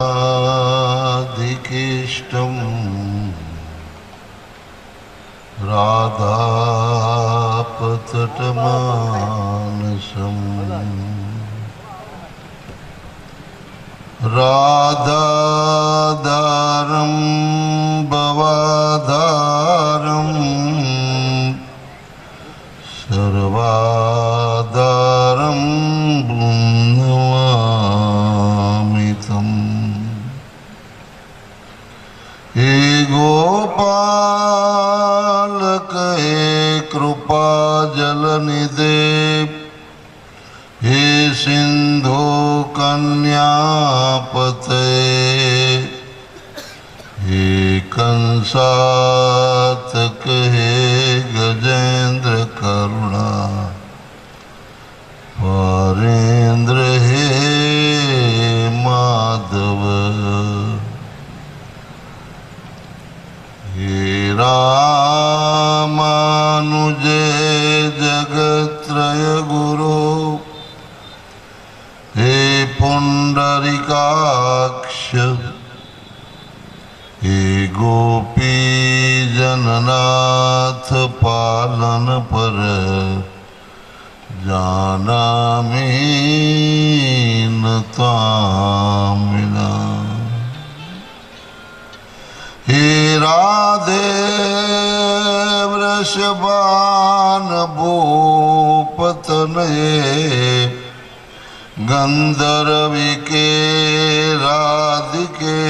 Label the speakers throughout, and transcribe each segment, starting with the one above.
Speaker 1: राधिकेष्टं राधापतटमानसम् राधादारं भवाधारं सर्वाधारं नमामि तम्। हे गोपालक हे कृपा जलनिधे, हे सिंधु कन्यापते, हे कंसातक हे गजेंद्र करुणा वारेंद्र हे माधव, हे रामानुजे जगत्रय गुरु, हे पुंडरीकाक्ष, हे गोपी जननाथ पालन पर जानामि न तामिना। हे राधे वृषभान भूपतनये, गंधर्विके राधिके,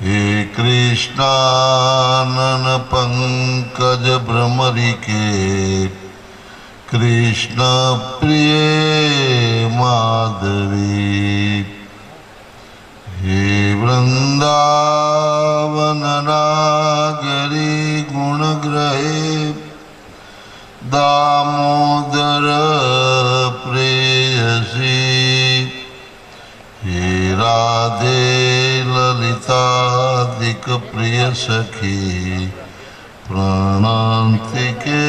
Speaker 1: हे कृष्णानन पंकज भ्रमरिके, कृष्ण प्रिय माधवी, हे वृंदावन नागरी गुणग्रहे, दामोदर प्रेयसी, हे राधे ललितादिक प्रिय सखी, प्रणंतिके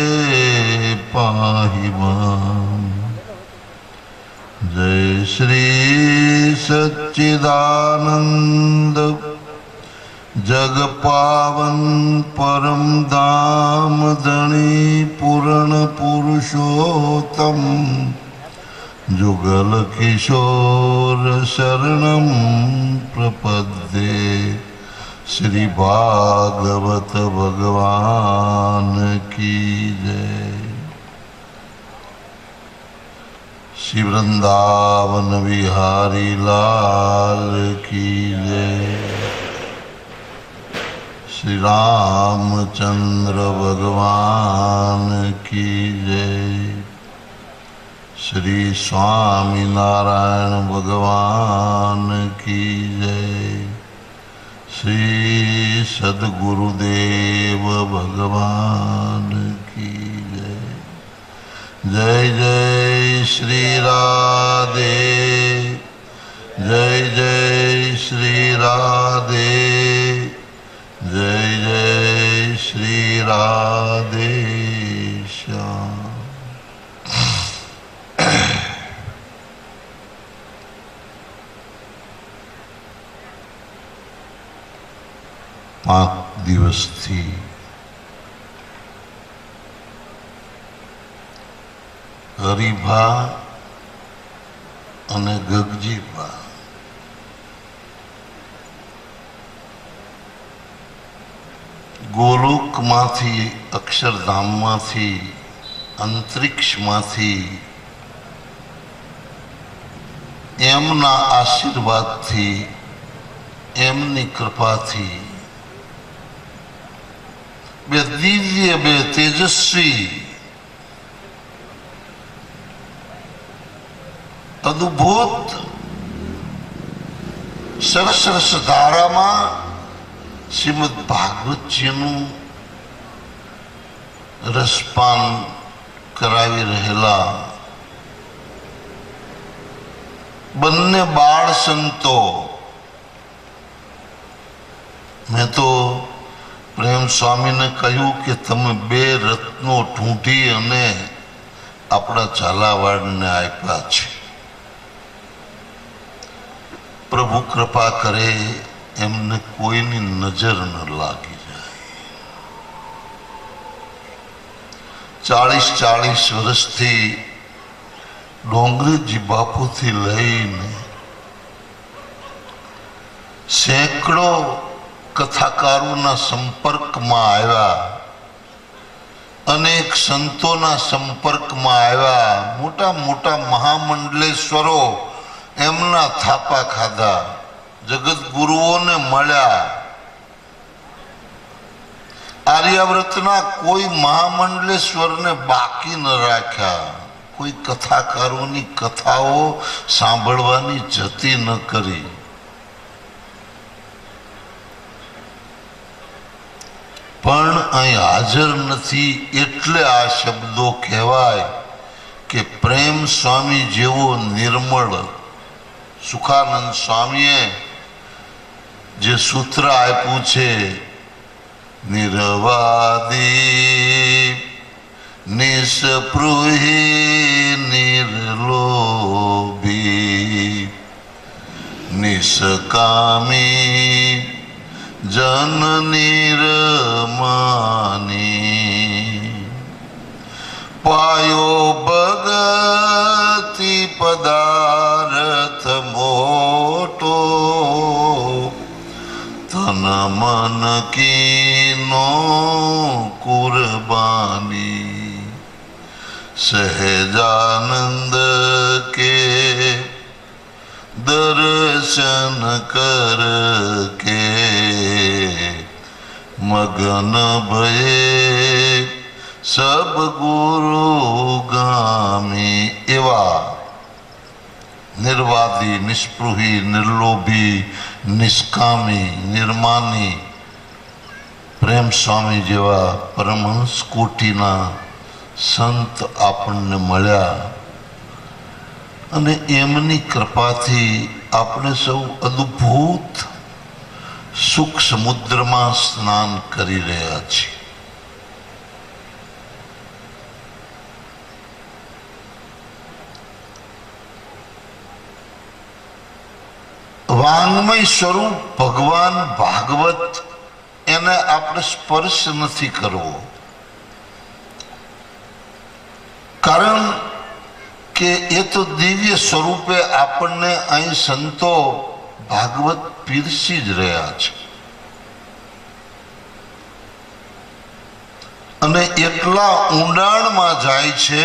Speaker 1: पाहि मां। जय श्री सच्चिदानंद जग पावन परम धाम धनी पूर्ण पुरुषोत्तम, जुगल किशोर शरणं प्रपद्ये। श्री भागवत भगवान की जय। श्री वृंदावन बिहारी लाल की जय। श्री रामचंद्र भगवान की जय। श्री स्वामी नारायण भगवान की जय। श्री सद्गुरुदेव भगवान की जय। जय जय श्री राधे, जय जय श्री राधे, जय जय श्री राधे श्याम। પાંચ દિવસથી હરિભા અને ગગજીભા ગોલોકમાંથી, અક્ષરધામમાંથી, અંતરિક્ષમાંથી એમના આશીર્વાદથી, એમની કૃપાથી બે દિવ્ય, બે તેજસ્વી, અદભુત સરસ સરસ ધારામાં શ્રીમદ ભાગવતજીનું રસપાન કરાવી રહેલા બંને બાળ સંતો, મેં તો પ્રેમ સ્વામીને કહ્યું કે તમે બે રત્નો ઢૂંઢી અને આપણા ઝાલાવાડને આપ્યા છે. પ્રભુ કૃપા કરે એમને કોઈની નજર ન લાગી જાય। 40 વર્ષથી ડોંગરેજી બાપુથી લઈને સેંકડો કથાકારોના સંપર્કમાં આવ્યા, અનેક સંતોના સંપર્કમાં આવ્યા, મોટા મોટા મહામંડલેશ્વરો એમના થાપા ખાધા, જગતગુરુઓને મળ્યા। આર્યાવ્રતના કોઈ મહામંડલેશ્વરને બાકી ન રાખ્યા, કોઈ કથાકારોની કથાઓ સાંભળવાની જતી ન કરી। પણ અહીં હાજર નથી એટલે આ શબ્દો કહેવાય કે પ્રેમ સ્વામી જેવો નિર્મળ, સુખાનંદ સ્વામીએ જે સૂત્ર આપ્યું છે, નિર્વાદી નિસ્પૃહી નિર્લોભી નિષ્કામી જન નિરમાની પાયો ભગતિ પદાર્થ મોટો તન મન કીનો કુરબાની સહેજાનંદ કે દર્શન કર કે મગન ભયે સબ ગુરુ ગામી। એવા નિર્વાદી, નિસ્પૃહી, નિર્લોભી, નિષ્કામી, નિર્માની પ્રેમ સ્વામી જેવા પરમહંસ કોટીના સંત આપણને મળ્યા અને એમની કૃપાથી આપણે સૌ અદ્ભુત સુખ સમુદ્રમાં સ્નાન કરી રહ્યા છીએ। વાંગમય સ્વરૂપ ભગવાન ભાગવત એને આપણે સ્પર્શ નથી કરવો, કારણ કે એ તો દિવ્ય સ્વરૂપે આપણને અહીં સંતો ભાગવત પીરસી જ રહ્યા છે અને એટલા ઊંડાણમાં જાય છે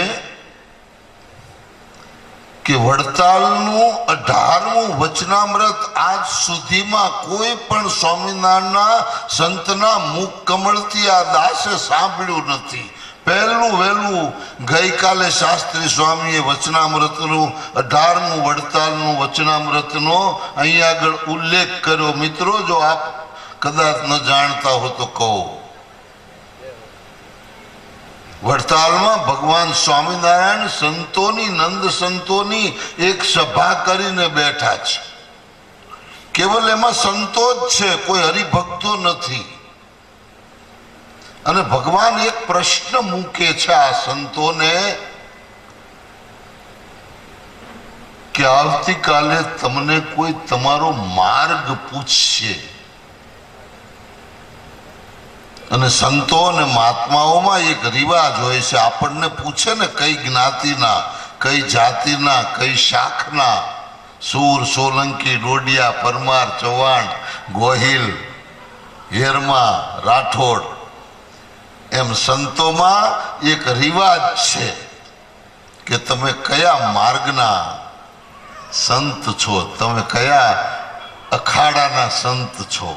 Speaker 1: કે વડતાલનું 18મું વચનામૃત આજ સુધીમાં કોઈ પણ સ્વામિનારાયણના સંતના મુખ કમળથી આ દાસે સાંભળ્યું નથી। પહેલું વહેલું ગઈકાલે શાસ્ત્રી સ્વામીએ વચનામૃતનું 18મું વડતાલનું વચનામૃતનો અહીં આગળ ઉલ્લેખ કર્યો। મિત્રો, જો આપ કદાચ ન જાણતા હો તો કહો, વડતાલમાં ભગવાન સ્વામિનારાયણ સંતોની, નંદ સંતોની એક સભા કરીને બેઠા છે। કેવલ એમાં સંતો જ છે, કોઈ હરિભક્તો નથી। અને ભગવાન એક પ્રશ્ન મૂકે છે આ સંતોને કે આવતીકાલે તમને કોઈ તમારો માર્ગ પૂછશે, અને સંતો અને મહાત્માઓમાં એક રિવાજ હોય છે, આપણને પૂછે ને કઈ જ્ઞાતિના, કઈ જાતિના, કઈ શાખના, સૂર, સોલંકી, ડોડિયા, પરમાર, ચૌહાણ, ગોહિલ, હેરમા, રાઠોડ, એમ સંતોમાં એક રિવાજ છે કે તમે કયા માર્ગના સંત છો, તમે કયા અખાડાના સંત છો।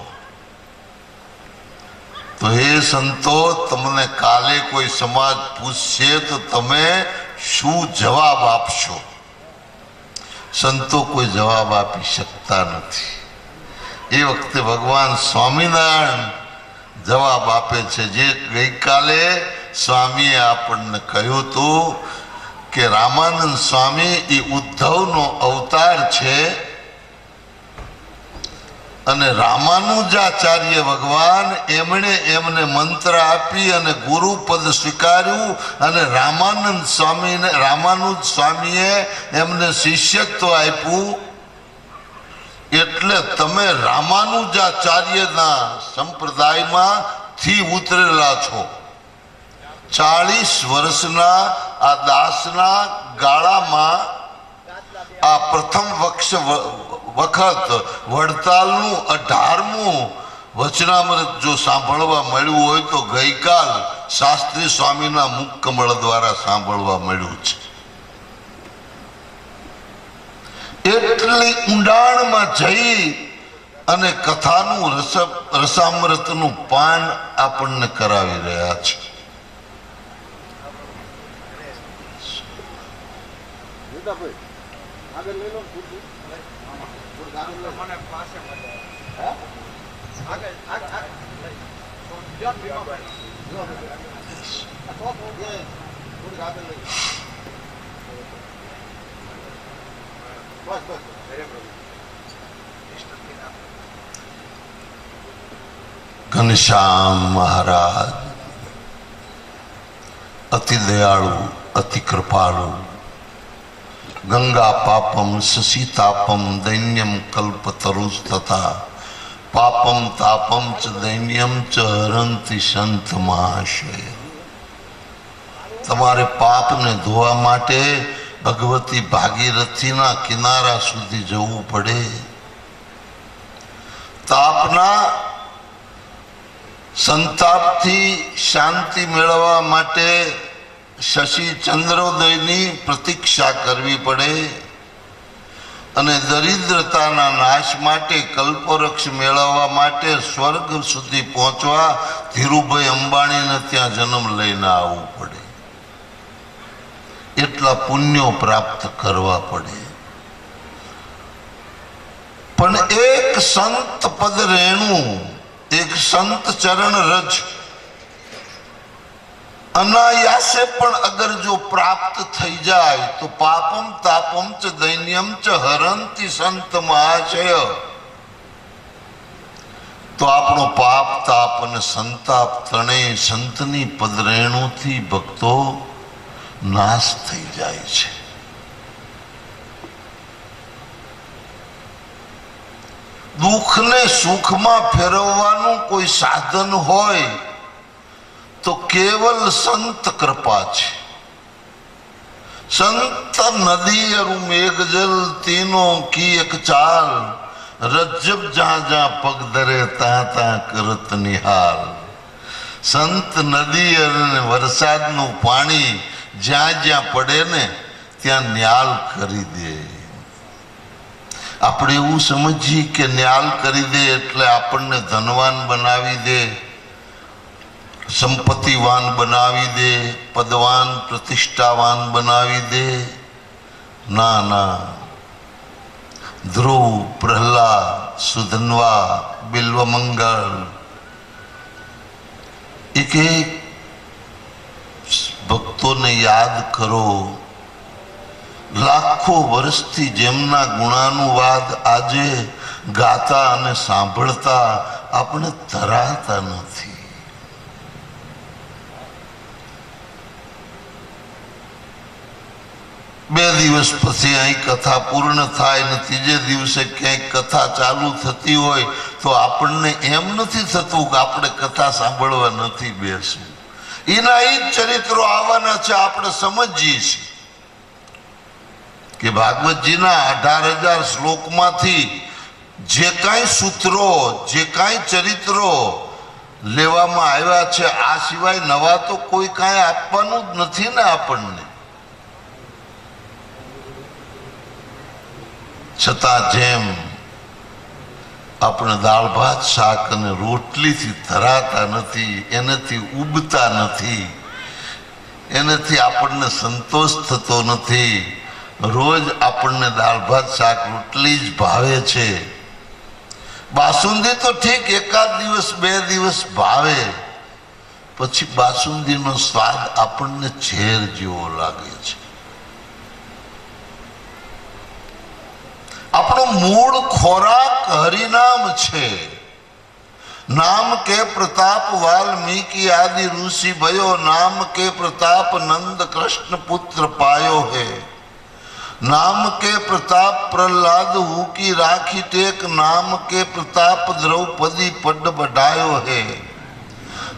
Speaker 1: તો એ સંતો, તમને કાલે કોઈ સમાજ પૂછશે તો તમે શું જવાબ આપશો? સંતો કોઈ જવાબ આપી શકતા નથી। એ વખતે ભગવાન સ્વામિનારાયણ જવાબ આપે છે, જે ગઈકાલે સ્વામીએ આપણને કહ્યું હતું કે રામાનંદ સ્વામી એ ઉદ્ધવનો અવતાર છે અને રામાનુજાચાર્ય ભગવાન એમણે એમને મંત્ર આપી અને ગુરુપદ સ્વીકાર્યું અને રામાનુજ સ્વામીએ એમને શિષ્યત્વ આપ્યું એટલે તમે રામાનુજાચાર્યના સંપ્રદાયમાં થી ઉતરેલા છો. 40 વર્ષના આ દાસના ગાળામાં આ પ્રથમ વખત વડતાલનું 18મું વચનામૃત જો સાંભળવા મળ્યું હોય તો ગઈકાલ શાસ્ત્રી સ્વામીના મુખ કમળ દ્વારા સાંભળવા મળ્યું છે. એટલી ઊંડાણમાં જઈ અને કથાનું રસામૃતનું પાન આપણને કરાવી રહ્યા છે. ઘનશ્યામ મહારાજ અતિ દયાળુ, અતિ કૃપાળુ. ગંગા પાપમ શશીતાપમ દૈન્યમ કલ્પતરુષ તથા પાપમ તાપમ ચ દૈન્યમ ચ હરંતિ સંત મહાશય. તમારે પાપને ધોવા માટે ભગવતી ભાગીરથીના કિનારા સુધી જવું પડે. તાપના સંતાપથી શાંતિ મેળવવા માટે શશી ચંદ્રોદયની પ્રતીક્ષા કરવી પડે અને દરિદ્રતાના નાશ માટે કલ્પવૃક્ષ મેળવવા માટે સ્વર્ગ સુધી પહોંચવા ધીરુભાઈ અંબાણીને ત્યાં જન્મ લઈને આવવું પડે. એટલા પુણ્યો પ્રાપ્ત કરવા પડે. પણ એક સંત પદ રેણું, એક સંત ચરણ રજ અનાયાસે પણ અગર જો પ્રાપ્ત થઈ જાય તો પાપમ તાપમ ચ દૈન્યમ ચ હરંતિ સંત મહાશય. તો આપણો પાપ તાપ અને સંતાપ ત્રણેય સંતની પદરેણુથી ભક્તો નાશ થઈ જાય છે. દુઃખને સુખમાં ફેરવવાનું કોઈ સાધન હોય તો કેવલ સંત કૃપા છે. સંત નદી અરુ મેઘજલ તીનો કી એક ચાલ રજબ જ્યાં જ્યાં પગ ધરે ત્યાં ત્યાં કરત નિહાલ. સંત નદી અને વરસાદનું પાણી જ્યાં જ્યાં પડે ને ત્યાં ન્યાલ કરી દે. આપણે એવું સમજીએ કે ન્યાલ કરી દે એટલે આપણને ધનવાન બનાવી દે, સંપત્તિવાન બનાવી દે, પદવાન પ્રતિષ્ઠાવાન બનાવી દે. ના ના, ધ્રુવ, પ્રહલાદ, સુધન્વા, બિલ્વમંગલ એક એક ભક્તોને યાદ કરો. લાખો વર્ષથી જેમના ગુણાનુવાદ આજે ગાતા અને સાંભળતા આપણે ધરાતા નથી. બે દિવસ પછી અહીં કથા પૂર્ણ થાય ને ત્રીજે દિવસે ક્યાંક કથા ચાલુ થતી હોય તો આપણને એમ નથી થતું કે આપણે કથા સાંભળવા નથી બેસવું. એના એ જ ચરિત્રો આવવાના છે. આપણે સમજીએ છીએ કે ભાગવતજીના 18,000 શ્લોકમાંથી જે કાંઈ સૂત્રો, જે કાંઈ ચરિત્રો લેવામાં આવ્યા છે આ સિવાય નવા તો કોઈ કાંઈ આપવાનું જ નથી ને આપણને. છતાં જેમ આપણે દાળ ભાત શાક અને રોટલીથી ધરાતા નથી, એનાથી ઉબતા નથી, એનાથી આપણને સંતોષ થતો નથી. રોજ આપણને દાળ ભાત શાક રોટલી જ ભાવે છે. બાસુંદી તો ઠીક એકાદ દિવસ બે દિવસ ભાવે, પછી બાસુંદીનો સ્વાદ આપણને ઝેર જેવો લાગે છે. આપણો મૂળ ખોરાક હરિનામ છે. નામ કે પ્રતાપ વાલ્મીકી આદિ ઋષિ भयो, નામ કે પ્રતાપ નંદ કૃષ્ણ પુત્ર પાયો હે. नाम के प्रताप प्रहलाद हु की राखी टेक, नाम के प्रताप द्रौपदी पड बढ़ायो है।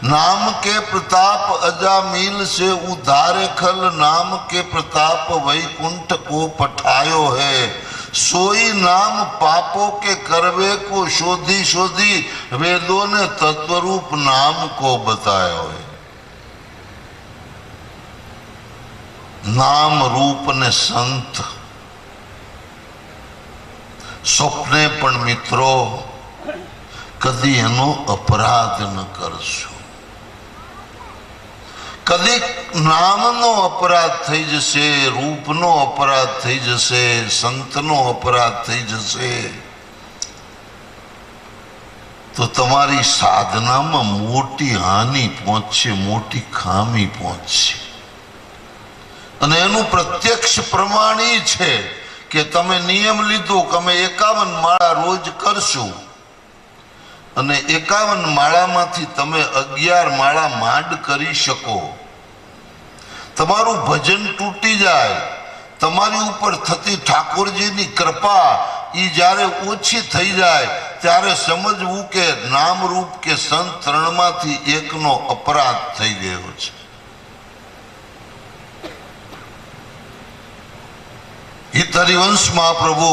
Speaker 1: नाम के प्रताप अजामिल से उधारे खल, नाम के प्रताप वैकुंठ को पठायो है। सोई नाम पापों के करवे को, शोधी शोधी वेदों ने तत्वरूप नाम को बतायो है। नाम रूप ने संत स्वप्ने पण मित्रों कदी एनो अपराध न करशो। कदी नामनो अपराध थई जशे, रूपनो अपराध थई जशे, संतनो अपराध थई जशे तो तमारी साधना में मोटी हानि पहुंचे, मोटी खामी पहुंचे। અને એનું પ્રત્યક્ષ પ્રમાણ એ છે કે તમે નિયમ લીધો કે અમે 51 માળા રોજ કરશું અને 51 માળામાંથી તમે 11 માળા માંડ કરી શકો, તમારું ભજન તૂટી જાય, તમારી ઉપર થતી ઠાકોરજીની કૃપા એ જ્યારે ઓછી થઈ જાય ત્યારે સમજવું કે નામરૂપ કે સંત ત્રણમાંથી એકનો અપરાધ થઈ ગયો છે। हित हरिवंश महाप्रभु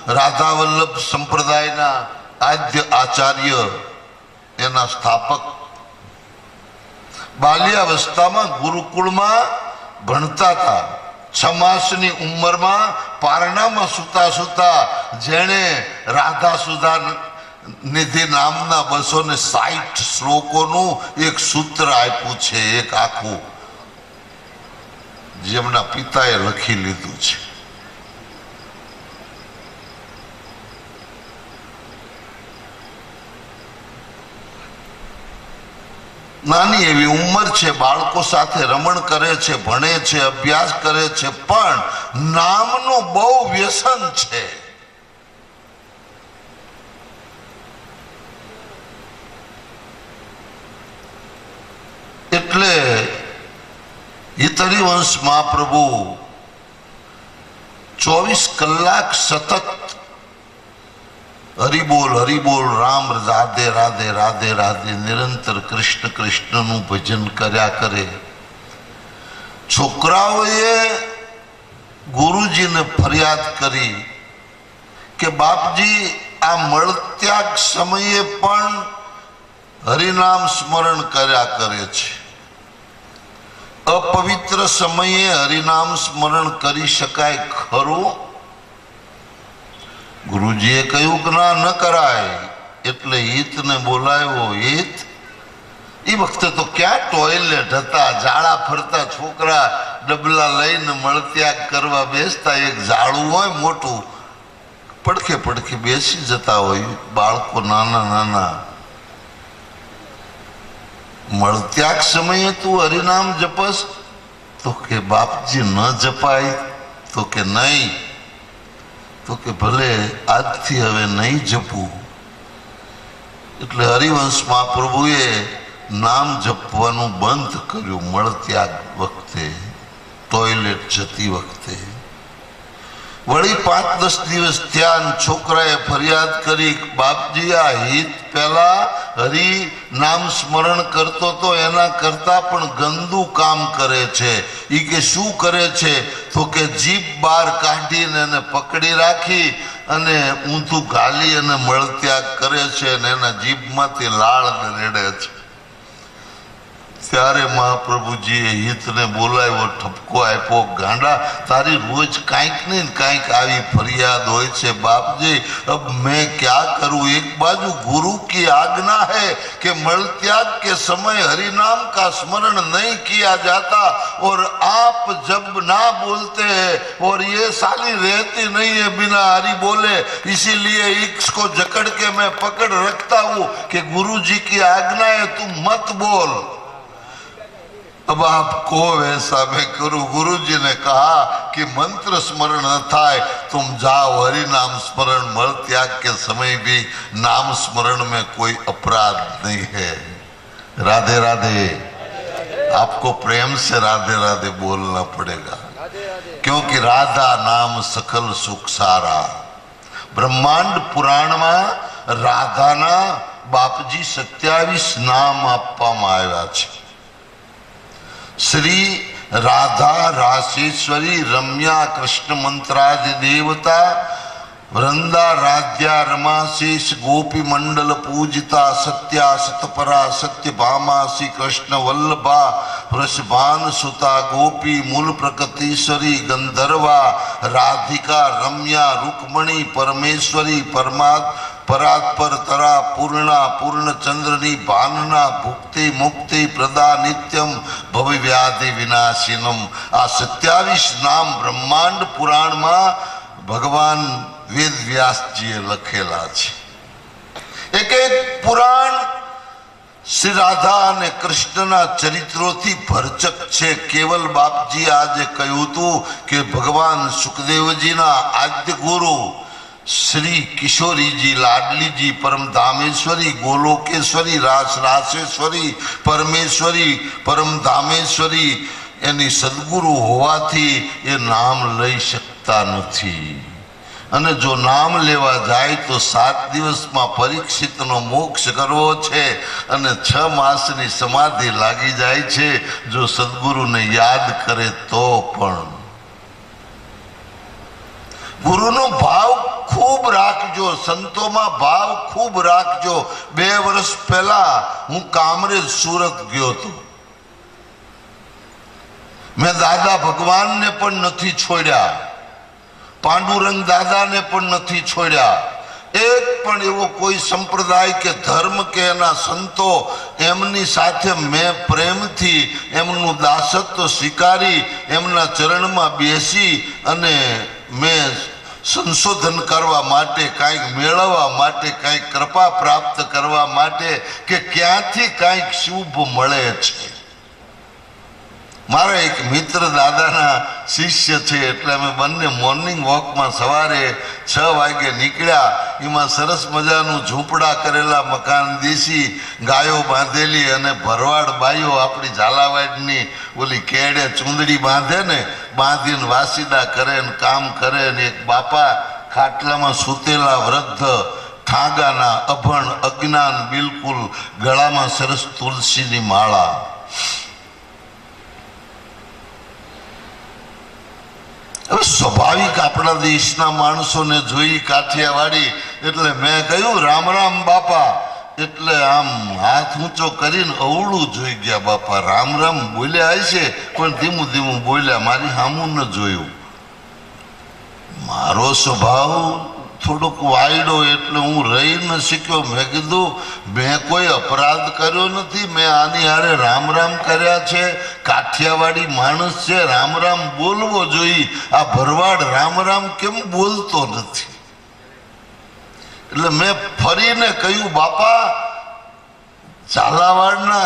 Speaker 1: राधा वल्लभ संप्रदाय आद्य आचार्य एना स्थापक बाल्यावस्था में गुरुकुल में भणता था। 6 मासनी उम्र में पारणा में सुता सुता जेने राधा सुधा निधि नामना 260 श्लोकों एक सूत्र आप्યું છે, एक आखू जेमना पिताए लखी लीधुं छे। नानी एवी उम्र छे, बाळको साथे रमण करे छे, भणे छे, अभ्यास करे छे, पण नामनो बहु व्यसन छे। एटले हितहरिवंश महाप्रभु 24 कलाक सतत हरि बोल राम राधे राधे राधे राधे निरंतर कृष्ण कृष्ण नु भजन कर्या करे। छोकराओए गुरुजी ने फरियाद करी के बापजी आ मळत्याग समये पण हरिनाम स्मरण कर्या करे छे, अपवित्र समये हरिनाम स्मरण करी शकाय खरो? गुरुजीए कह્યું કે ના ન કરાય, એટલે હિતને બોલાવ્યો। હિત એ વખતે તો ક્યાં ટોયલેટ હતા, ઝાડા ફરતા છોકરા ડબલા લઈને મળત્યાગ કરવા બેસતા, એક ઝાડું હોય મોટું, પડખે પડખે બેસી જતા હોય બાળકો નાના નાના। મળત્યાગ સમયે તું હરિનામ જપસ? તો કે બાપજી ન જપાય? તો કે નહીં, तो के भले आज थी हवे नहीं जपू। एटले हरिवंश महाप्रभुए नाम जपवानुं बंध कर्युं मळत्याग वखते, टॉयलेट जती वखते। वળી 5-10 દિવસ થયા, છોકરાએ ફરિયાદ કરી, બાપજી આ હિત પહેલા હરિ નામ સ્મરણ કરતો તો એના કરતા પણ ગંદુ કામ કરે છે। ઈ કે શું કરે છે? તો કે જીભ બહાર કાઢીને એને પકડી રાખી અને ઊંધું ગાલી અને મળત્યાગ કરે છે અને એના જીભમાંથી લાળ રેડે છે। ત્યારે મહાપ્રભુજીએ હિતને બોલાવ્યો, ઠપકો આપ્યો, ગાંડા તારી રોજ કાંઈક ને કાંઈક આવી फरियाद होय छे। बाप जी अब मैं क्या करूं? एक बाजू गुरु की आज्ञा है कि मलत्याग के समय हरि नाम का स्मरण नहीं किया जाता और आप जब ना बोलते हैं और ये साली रहती नहीं है बिना हरि बोले, इसीलिए इसको जकड़ के मैं पकड़ रखता हूं कि गुरु जी की आज्ञा है तुम मत बोल। अब आप को वैसा मैं करूं? गुरु जी ने कहा कि मंत्र स्मरण न थाय, तुम जाओ हरि नाम स्मरण, मल त्याग के समय भी नाम स्मरण में कोई अपराध नहीं है। राधे राधे। आपको प्रेम से राधे राधे बोलना पड़ेगा। क्योंकि राधा नाम सकल सुख सारा। ब्रह्मांड पुराण में राधाना बापजी 27 नाम आपवामां आव्या छे। श्री राधा रासेश्वरी रम्या कृष्ण मंत्रादि देवता वृंदा राध्या रमाशेष गोपी मंडल पूजिता सत्या सतपरा सत्य भामा श्री कृष्ण वल्लभा वृषभान सुता गोपी मूल प्रकृतिश्वरी गंधर्वा राधिका रम्या रुक्मणी परमेश्वरी परात्पर तरा पूर्णा पूर्ण चंद्रनी भानना भुक्ति मुक्ति प्रदा नित्यम भवि व्याधि विनाशिनम। आ 27 नाम ब्रह्मांड पुराण में भगवान वेद व्यास जी लखेला छे। एक एक पुराण श्री राधा ने कृष्णना चरित्रोथी भरचक छे। केवल बापजी आज कह्युं हतुं के भगवान सुखदेवजी ना आद्य गुरु श्री किशोरी जी लाडली जी परम धामेश्वरी गोलोकेश्वरी रासेश्वरी परमेश्वरी परम धामेश्वरी एनी सदगुरु होवाथी ए नाम लई शकता नथी। अने जो नाम लेवा जाए तो 7 दिवस में परीक्षित नो मोक्ष करवो छे अने 6 मासनी समाधि लागी जाए छे। जो सदगुरु ने याद करे तो पण गुरु नो भाव खूब राखजो, संतो में भाव खूब राखजो। 2 वर्ष पहला हूँ कामरेज सूरत गयो तो मैं दादा भगवान ने पण नथी छोड्या, पांडुरंग दादा ने पण नथी छोड्या। एक पण एवो कोई संप्रदाय के धर्म के एना संतो एमनी साथे मैं प्रेम थी एमनु दासत्व स्वीकारी एमना चरण में बेसी अने मैं संशोधन करवा माटे कांईक मेळववा माटे कांईक कृपा प्राप्त करवा माटे के क्यांथी कांईक शुभ मळे छे। मारा एक मित्र दादाना शिष्य छे एटले अमे बंने मॉर्निंग वॉक में सवारे 6 वागे निकळ्या। एमां सरस मजानुं झूंपड़ा करेला मकान देशी गायो बांधेली अने भरवाड बाईओ आपणी झालावाडनी ओली केड़े चूंदड़ी बांधे ने बांधीने वासीदा करे ने काम करे ने एक बापा खाटलामां सूतेला वृद्ध ठागाना अभण अज्ञान बिल्कुल गळामां सरस तुलसीनी माळा। स्वाभाविक अपना देशना माणसों ने जोई काठियावाड़ी एटले मैं कह्युं राम राम बापा एटले आम हाथ ऊंचो करीने अवळुं जोई गया। बापा राम राम बोल्या हशे पण धीमू धीमू बोल्या, मारी सामु न जोयुं। मारो स्वभाव थोड़ोक वायडो एटले हूँ रही न शक्यो। मैं कीधुं मैं कोई अपराध कर्यो नथी, मैं आनी हारे राम राम कर्या छे। काठियावाड़ी माणस छे, राम राम बोलवो जोई। आ भरवाड राम राम केम बोलतो नथी? એટલે मैं फरीने कह्युं बापा झालावाड़ना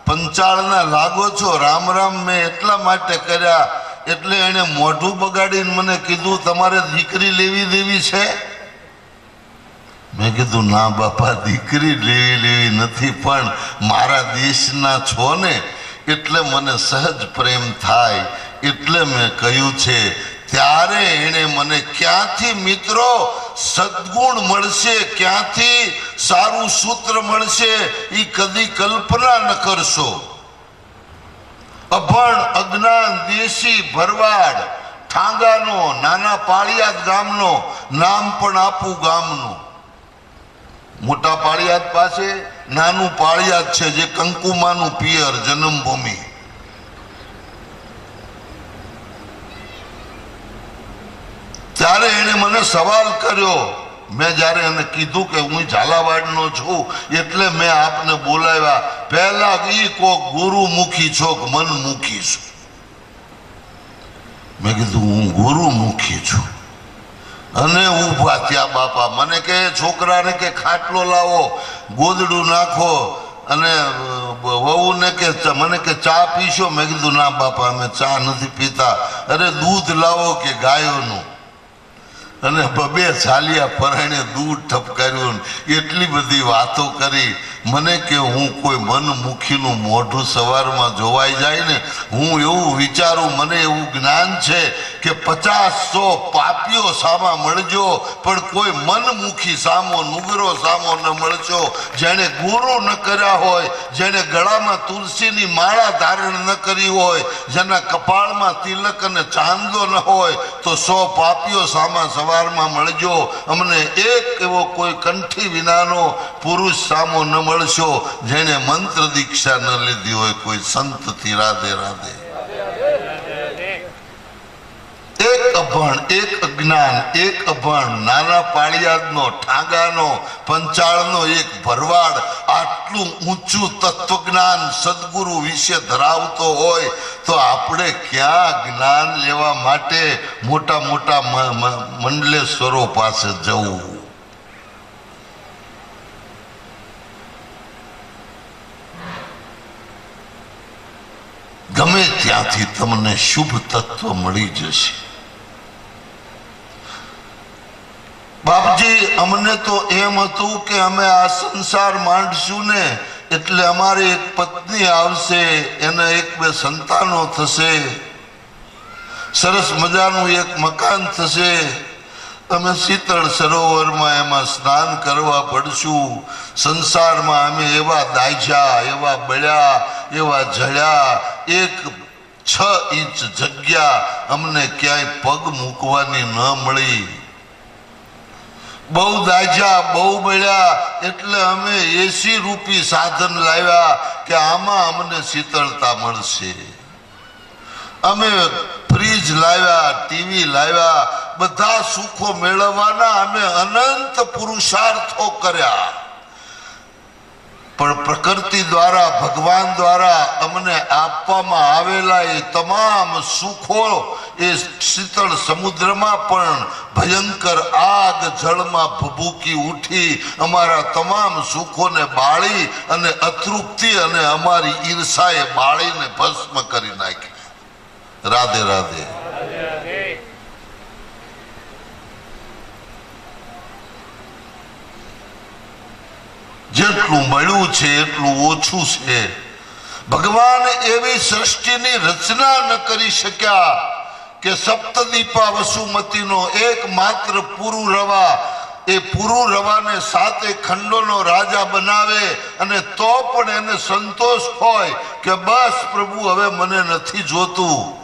Speaker 1: पंचाळना लागो छो, राम राम मैं एटला माटे कर्या एटले एणे मोढुं बगाड़ीने मने कीधुं तमारे दीकरी लेवी देवी छे। मैं कीधुं ना बापा दीकरी लेवी नथी पण मारा देशना छो ने एटले मने सहज प्रेम थाय एटले मैं कह्युं छे। त्यारे एणे मने क्यांथी मित्रो सद्गुण मळशे, क्यांथी सारू सूत्र मळशे ई कदी कल्पना न करशो। अभण अज्ञान देशी भरवाड ठांगानो नाना पाळियाद गामनो नाम पण आपू गामनो। मोटा पाळियाद पासे नानू पाळियाद छे जे कंकुमानु पियर जन्मभूमि। त्यारे एणे मने सवाल कर्यो। मैं जारे एने कीधुं के हूँ झालावाड़नो छुं एटले मैं आपने बोलाव्या। पहला ई को गुरुमुखी छो के मनमुखी छो? मैं कीधुं हूँ गुरुमुखी छुं। अने ऊभा थया बापा मने के छोकरा ने के खाटलो लावो गोदड़ू नाखो अने वहू ने के मने के चा पीशो। मैं कीधुं ना बापा मैं चा नहीं पीता। अरे दूध लावो के गायोनु। અને બબે ચાલ્યા પરાણે દૂધ ઠપકાર્યું, એટલી બધી વાતો કરી. મને કે હું કોઈ મનમુખીનું મોઢું સવારમાં જોવાઈ જાય ને, હું એવું વિચારું, મને એવું જ્ઞાન છે કે 50-100 પાપીઓ સામા મળજો, પણ કોઈ મનમુખી સામો, નુગરો સામો ન મળજો. જેણે ગુરુ ન કર્યા હોય, જેણે ગળામાં તુલસીની માળા ધારણ ન કરી હોય, જેના કપાળમાં તિલક અને ચાંદલો ન હોય, તો 100 પાપીઓ સામા સવારમાં મળજો. અમને એક એવો કોઈ કંઠી વિનાનો પુરુષ સામો ન મળશો જેને મંત્ર દીક્ષા ન લીધી હોય કોઈ સંતથી. રાધે રાધે. એક અભણ, એક અજ્ઞાન, એક અભણ, નાના પાળિયાદનો, ઠાંગાનો, પંચાળનો એક ભરવાડ આટલું ઊંચું તત્વજ્ઞાન સદગુરુ વિશે ધરાવતો હોય તો આપણે ક્યાં જ્ઞાન લેવા માટે મોટા મોટા મંડલેશ્વરો પાસે જવું? ગમે ત્યાંથી તમને શુભ તત્વ મળી જશે. બાપજી, અમને તો એમ હતું કે અમે આ સંસાર માંડશું ને એટલે અમારે એક પત્ની આવશે, એને 1-2 સંતાનો થશે, સરસ મજાનું એક મકાન થશે, અમે શીતળ સરોવરમાં એમાં સ્નાન કરવા પડશું. સંસારમાં અમે એવા દાઝ્યા, એવા બળ્યા, એવા જળ્યા, 6 ઇંચ જગ્યા અમને ક્યાંય પગ મૂકવાની ન મળી. બહુ દાઝ્યા, બહુ બળ્યા, એટલે અમે 80 રૂપી સાધન લાવ્યા કે આમાં અમને શીતળતા મળશે. અમે ફ્રીજ લાવ્યા, ટીવી લાવ્યા, બધા સુખો મેળવવાના અમે અનંત પુરુષાર્થો કર્યા. પણ પ્રકૃતિ દ્વારા, ભગવાન દ્વારા અમને આપવામાં આવેલા એ તમામ સુખો એ શીતળ સમુદ્રમાં પણ ભયંકર આગ જળમાં ભભૂકી ઉઠી અમારા તમામ સુખોને બાળી અને અતૃપ્તિ અને અમારી ઈર્ષાએ બાળીને ભસ્મ કરી નાખી. રાધે રાધે. જેટલું મળ્યું છે એટલું ઓછું છે. ભગવાન એવી સૃષ્ટિની રચના ન કરી શક્યા કે સપ્તદીપા વસુમતીનો એકમાત્ર પુરુરવા, એ પુરુરવાને 7 ખંડોનો રાજા બનાવે અને તો પણ એને સંતોષ હોય કે બસ પ્રભુ હવે મને નથી જોતું.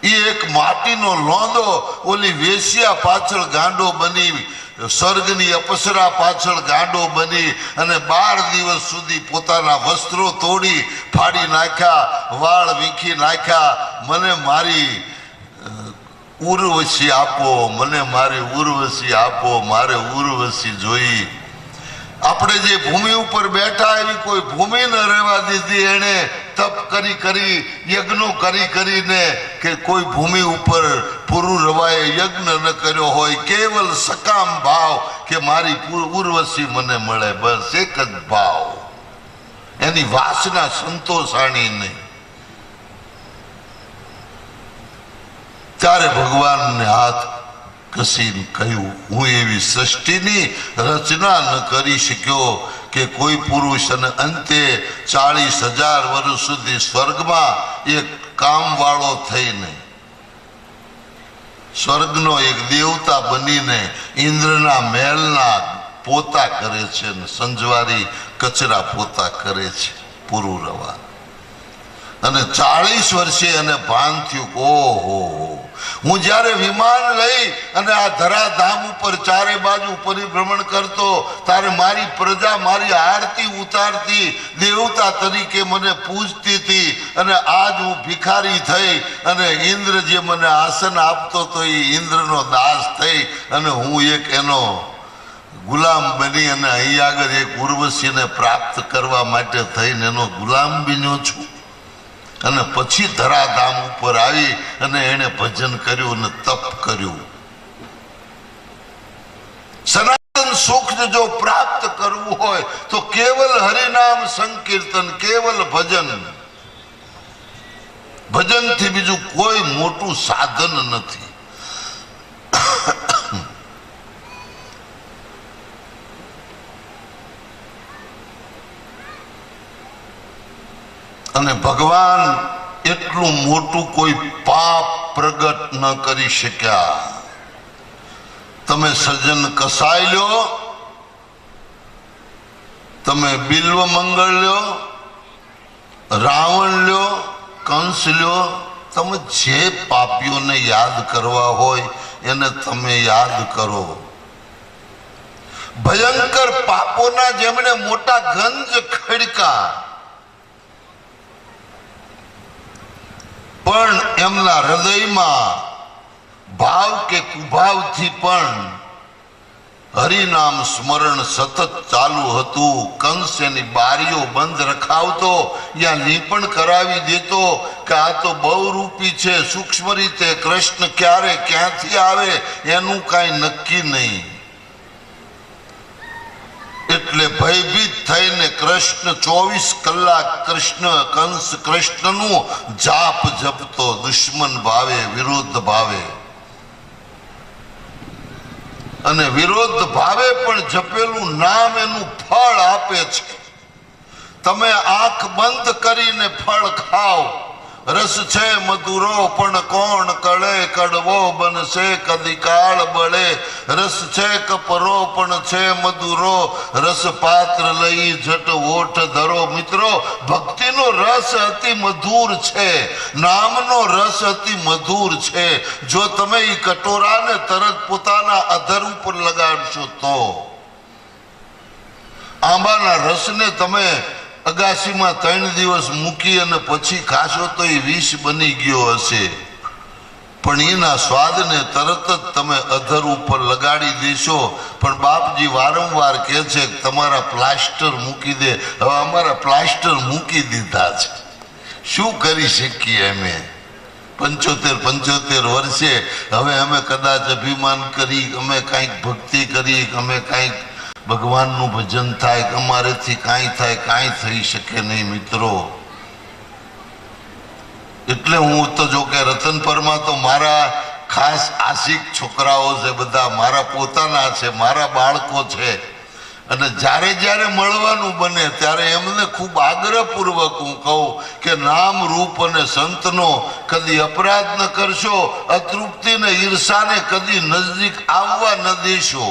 Speaker 1: એ એક માટીનો લોંદો ઓલી વેશ્યા પાછળ ગાંડો બની, સ્વર્ગની અપસરા પાછળ ગાંડો બની અને 12 દિવસ સુધી પોતાના વસ્ત્રો તોડી ફાડી નાખ્યા, વાળ વીખી નાખ્યા. મને મારી ઉર્વશી આપો, મને મારી ઉર્વશી આપો, મારે ઉર્વશી જોઈ. આપણે જે ભૂમિ ઉપર બેઠા એવી કોઈ ભૂમિ ન રહેવા દીધી. એને તપ કરી કરી, યજ્ઞો કરી કરીને કે કોઈ ભૂમિ ઉપર પુરુરવાએ યજ્ઞ ન કર્યો હોય, કેવલ સકામ ભાવ કે મારી ઉર્વશી મને મળે, બસ એક જ ભાવ. એની વાસના સંતોષાણી નહીં. ત્યારે ભગવાનને હાથ ઘસીને કહ્યું, હું એવી સૃષ્ટિની રચના ન કરી શક્યો કે કોઈ પુરુષ અને અંતે 40,000 વર્ષ સુધી સ્વર્ગમાં એક કામવાળો થઈને, સ્વર્ગનો એક દેવતા બનીને ઇન્દ્રના મહેલના પોતા કરે છે ને સંજવારી કચરા પોતા કરે છે પુરુરવા. અને 40 વર્ષે એને ભાન થયું, ઓહો, હું જયારે વિમાન લઈ અને આ ધરાધામ ઉપર 4 બાજુ પરિભ્રમણ કરતો ત્યારે મારી પ્રજા મારી આરતી ઉતારતી, દેવતા તરીકે મને પૂજતી હતી. અને આજ હું ભિખારી થઈ અને ઇન્દ્ર જે મને આસન આપતો તો એ ઇન્દ્રનો દાસ થઈ અને હું એક એનો ગુલામ બની અને અહીં આગળ એક ઉર્વશીને પ્રાપ્ત કરવા માટે થઈને એનો ગુલામ બન્યો છું. અને પછી ધરાધામ ઉપર આવી અને એને ભજન કર્યું અને તપ કર્યું. સનાતન સુખ જો પ્રાપ્ત કરવું હોય તો કેવલ હરિનામ સંકીર્તન, કેવલ ભજન. ભજનથી બીજું કોઈ મોટું સાધન નથી. અને ભગવાન એટલું મોટું કોઈ પાપ પ્રગટ ન કરી શક્યા. તમે સજ્જન કસાઈ લ્યો, તમે બિલ્વ મંગળ લ્યો, રાવણ લ્યો, કંસ લ્યો, તમે જે પાપીઓને યાદ કરવા હોય એને તમે યાદ કરો. ભયંકર પાપોના જેમણે મોટા ગંજ ખડકા, પણ એમના હૃદયમાં ભાવ કે કુભાવથી પણ હરિનામ સ્મરણ સતત ચાલુ હતું. કંસ એની બારીઓ બંધ રખાવતો, યા લીપણ કરાવી દેતો કે આ તો બહુરૂપી છે, સૂક્ષ્મ રીતે કૃષ્ણ ક્યારે ક્યાંથી આવે એનું કાંઈ નક્કી નહીં. એટલે ભયભીત થઈને કૃષ્ણ 24 કલાક કંસ કૃષ્ણનું જાપ જપતો, દુશ્મન ભાવે, વિરોધ ભાવે. અને વિરોધ ભાવે પણ જપેલું નામ એનું ફળ આપે છે. તમે આંખ બંધ કરીને ફળ ખાઓ. રસ છે મધુરો પણ કોણ કળે, કડવો બનશે કદી કાળ બળે. રસ છે કપરો પણ છે મધુરો, રસ પાત્ર લઈ જટ ઓઠ ધરો. મિત્રો, ભક્તિનો રસ અતિ મધુર છે, નામનો રસ અતિ મધુર છે. જો તમે એ કટોરાને તરત પોતાના અધર ઉપર લગાડશો તો, આંબાના રસને તમે અગાસીમાં 3 દિવસ મૂકી અને પછી ખાશો તો એ વિષ બની ગયો હશે. પણ એના સ્વાદને તરત જ તમે અધર ઉપર લગાડી દેશો. પણ બાપજી વારંવાર કહે છે કે તમારા પ્લાસ્ટર મૂકી દે. હવે અમારા પ્લાસ્ટર મૂકી દીધા છે, શું કરી શકીએ અમે? 75 વર્ષે હવે અમે કદાચ અભિમાન કરી, અમે કાંઈક ભક્તિ કરી, અમે કાંઈક ભગવાનનું ભજન થાય, અમારેથી કાંઈ થાય, કાંઈ થઈ શકે નહીં મિત્રો. એટલે હું તો જો કે રતનપરમાં તો મારા ખાસ આશિક છોકરાઓ છે, બધા મારા પોતાના છે, મારા બાળકો છે. અને જ્યારે જ્યારે મળવાનું બને ત્યારે એમને ખૂબ આગ્રહપૂર્વક હું કહું કે નામ રૂપ અને સંતનો કદી અપરાધ ન કરશો, અતૃપ્તિ ને ઈર્ષાને કદી નજદીક આવવા ન દેશો.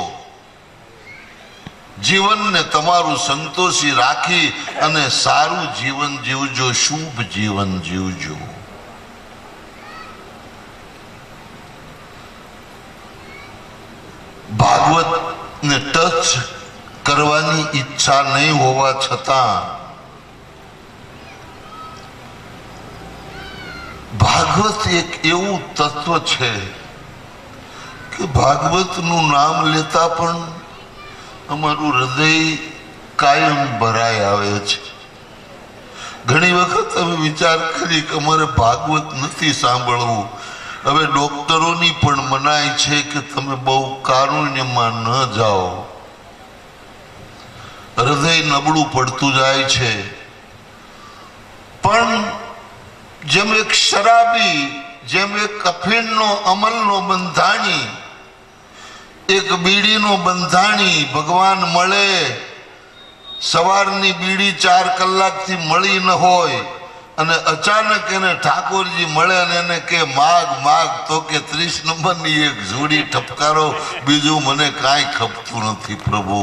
Speaker 1: જીવનને તમારું સંતોષી રાખી અને સારું જીવન જીવજો, શુભ જીવન જીવજો. ભાગવત ને ટચ કરવાની ઈચ્છા નહીં હોવા છતાં ભાગવત એક એવું તત્વ છે કે ભાગવતનું નામ લેતા પણ અમારું હૃદય કાયમ ભરાઈ આવે છે. ઘણી વખત અમે વિચાર કરી કે અમારે ભાગવત નથી સાંભળવું. હવે ડોક્ટરોની પણ મનાઈ છે કે તમે બહુ કારુણ્યમાં ન જાઓ, હૃદય નબળું પડતું જાય છે. પણ જેમ એક શરાબી, જેમ એક અફીણનો અમલનો બંધાણી, એક બીડીનો બંધાણી ભગવાન મળે, સવારની બીડી 4 કલાકથી મળી ન હોય અને અચાનક એને ઠાકોરજી મળે અને એને કે માગ માગ, તો કે 30 નંબરની એક જોડી ઠપકારો, બીજું મને કાંઈ ખપતું નથી પ્રભુ.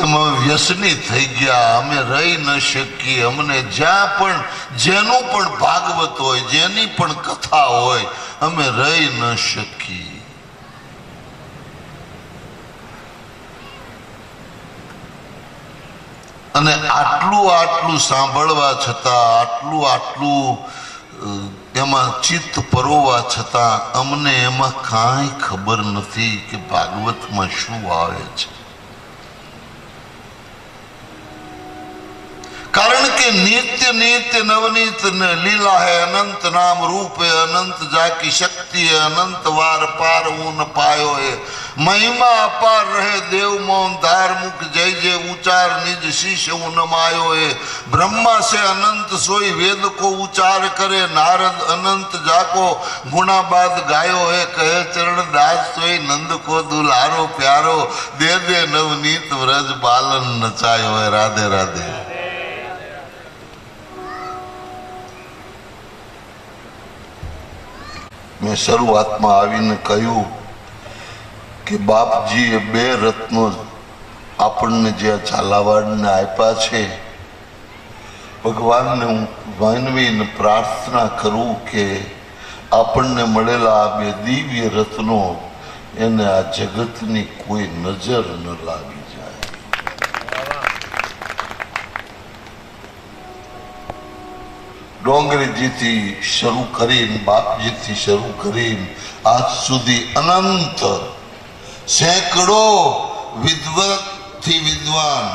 Speaker 1: એમાં વ્યસની થઈ ગયા, અમે રહી ન શકીએ. અમને જ્યાં પણ જેનું પણ ભાગવત હોય, જેની પણ કથા હોય, અમે રહી ન શકીએ. અને આટલું સાંભળવા છતાં, આટલું એમાં ચિત્ત પરોવા છતાં અમને એમાં કાંઈ ખબર નથી કે ભાગવતમાં શું આવે છે. કારણ કે નિત્ય નિત્ય નવનીત ને લીલા હે અનંત, નામ રૂપ હે અનંત, જાકી શક્તિ હે અનંત, વાર પાર ऊन पायो है. महिमा अपार रहे देव मौन धार मुख, जय जय उचार निज शीश ऊन मायो है. ब्रह्मा से अनंत सोई वेद को उचार करे, नारद अनंत जाको गुणाबाद गायो है. कहे चरण दास सोई नंद को दुलारो प्यारो, दे दे नवनीत व्रज बालन नचायो है. राधे राधे. મેં શરૂઆતમાં આવીને કહ્યું કે બાપજીએ બે રત્નો આપણને જે ઝાલાવાડને આપ્યા છે, ભગવાનને હું વિનવીને પ્રાર્થના કરું કે આપણને મળેલા આ બે દિવ્ય રત્નો એને આ જગતની કોઈ નજર ન લાગી જાય. ડોંગરીજીથી શરૂ કરીને બાપજીથી શરૂ કરીને આજ સુધી અનંત સેંકડો વિદ્વતથી વિદ્વાન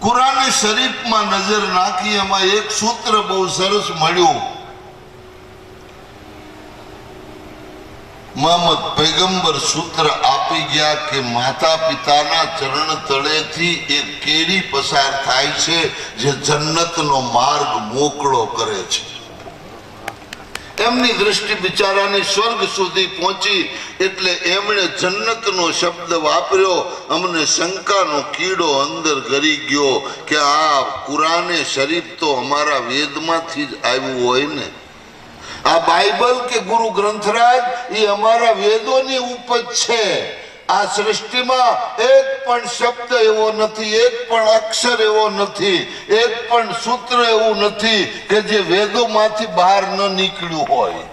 Speaker 1: કુરાન શરીફમાં નજર નાખી. એમાં એક સૂત્ર બહુ સરસ મળ્યું. મોહમ્મદ પૈગંબર સૂત્ર આપી ગયા કે માતા પિતાના ચરણ તળેથી એક કેડી પસાર થાય છે જે જન્નતનો માર્ગ મોકળો કરે છે. એમની દ્રષ્ટિ બિચારાની સ્વર્ગ સુધી પહોંચી એટલે એમણે જન્નતનો શબ્દ વાપર્યો. અમને શંકાનો કીડો અંદર ગરી ગયો કે આ કુરાને શરીફ તો અમારા વેદમાંથી જ આવ્યું હોય ને. આ બાઇબલ કે ગુરુ ગ્રંથરાજ એ અમારા વેદોની ઉપજ છે. આ સૃષ્ટિમાં એક પણ શબ્દ એવો નથી, એક પણ અક્ષર એવો નથી, એક પણ સૂત્ર એવું નથી કે જે વેદોમાંથી બહાર ન નીકળ્યું હોય.